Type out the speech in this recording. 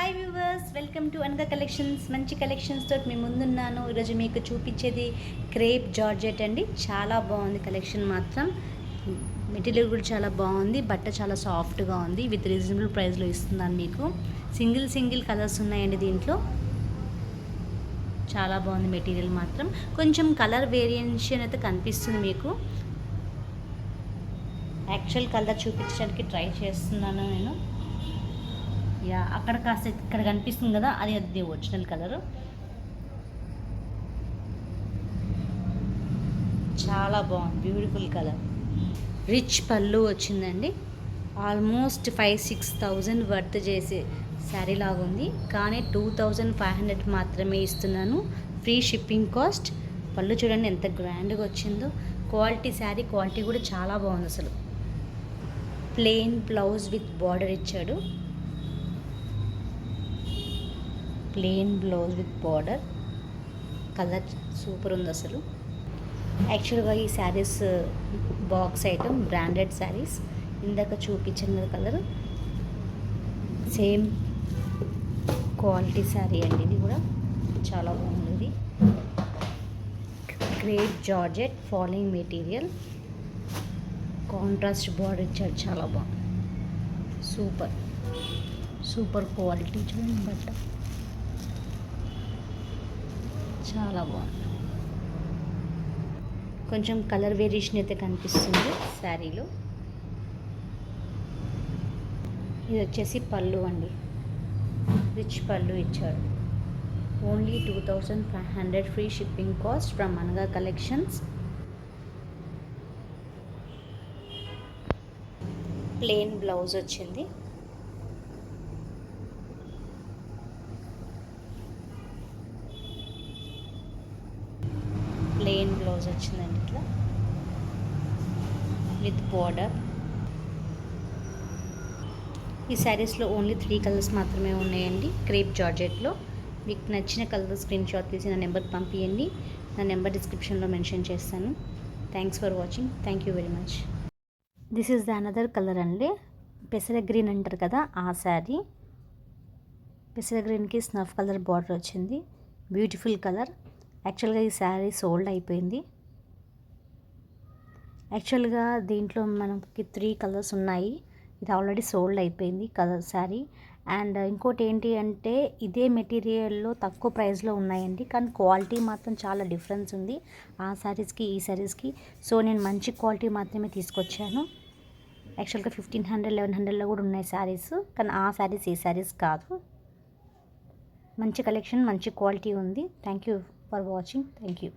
Hi viewers, welcome to another collections. మంచి collections తోటి మీ ముందున్నాను. ఈరోజు మీకు చూపించేది క్రేప్ జార్జెట్ అండి. చాలా బాగుంది కలెక్షన్ మాత్రం. మెటీరియల్ కూడా చాలా బాగుంది. బట్ట చాలా సాఫ్ట్గా ఉంది. విత్ రీజనబుల్ ప్రైస్లో ఇస్తున్నాను మీకు. సింగిల్ కలర్స్ ఉన్నాయండి దీంట్లో. చాలా బాగుంది మెటీరియల్ మాత్రం. కొంచెం కలర్ వేరియేషన్ అయితే కనిపిస్తుంది మీకు. యాక్చువల్ కలర్ చూపించడానికి ట్రై చేస్తున్నాను నేను. యా, అక్కడ కాస్త ఇక్కడ కనిపిస్తుంది కదా, అది ఒరిజినల్ కలరు. చాలా బాగుంది, బ్యూటిఫుల్ కలర్. రిచ్ పళ్ళు వచ్చిందండి. ఆల్మోస్ట్ 5,000-6,000 వర్త్ చేసే శారీ లాగుంది, కానీ 2,500 మాత్రమే ఇస్తున్నాను. Free shipping cost. పళ్ళు చూడండి ఎంత గ్రాండ్గా వచ్చిందో. క్వాలిటీ, శారీ క్వాలిటీ కూడా చాలా బాగుంది అసలు. ప్లెయిన్ బ్లౌజ్ విత్ బార్డర్ ఇచ్చాడు. Plain blouse with border. Colour super ఉంది అసలు. యాక్చువల్గా ఈ saris box item, branded saris. ఇందాక చూపించిన కలర్ సేమ్ క్వాలిటీ శారీ అండి. ఇది కూడా చాలా బాగుంది. Crepe georgette falling material. Contrast border ఇచ్చాడు, చాలా బాగుంది. Super quality. చూడండి బట్ట చాలా బాగుంది. కొంచెం కలర్ వేరియేషన్ అయితే కనిపిస్తుంది శారీలో. ఇది వచ్చేసి పళ్ళు అండి. రిచ్ పళ్ళు ఇచ్చాడు. Only 2,500 free shipping cost from అనగా కలెక్షన్స్. ప్లెయిన్ బ్లౌజ్ వచ్చింది. ప్లెయిన్ బ్లౌజ్ వచ్చిందండి ఇట్లా విత్ బార్డర్. ఈ శారీస్లో ఓన్లీ 3 కలర్స్ మాత్రమే ఉన్నాయండి క్రేప్ జార్జెట్లో. మీకు నచ్చిన కలర్ స్క్రీన్ షాట్ తీసి నా నెంబర్కి పంపించండి. నా నెంబర్ డిస్క్రిప్షన్లో మెన్షన్ చేస్తాను. Thanks for watching. Thank you very much. This is the another colour అండి. పెసర గ్రీన్ అంటారు కదా, ఆ శారీ. పెసర గ్రీన్కి స్నఫ్ కలర్ బార్డర్ వచ్చింది. Beautiful colour. యాక్చువల్గా ఈ శారీ సోల్డ్ అయిపోయింది. యాక్చువల్గా దీంట్లో మనకి 3 కలర్స్ ఉన్నాయి. ఇది ఆల్రెడీ సోల్డ్ అయిపోయింది కలర్ శారీ. అండ్ ఇంకోటి ఏంటి అంటే, ఇదే మెటీరియల్లో తక్కువ ప్రైస్లో ఉన్నాయండి, కానీ క్వాలిటీ మాత్రం చాలా డిఫరెన్స్ ఉంది ఆ శారీస్కి ఈ శారీస్కి. సో నేను మంచి క్వాలిటీ మాత్రమే తీసుకొచ్చాను. యాక్చువల్గా 1,500, 1,100లో కూడా ఉన్నాయి శారీస్, కానీ ఆ శారీస్ ఈ శారీస్ కాదు. మంచి కలెక్షన్, మంచి క్వాలిటీ ఉంది. Thank you for watching. Thank you.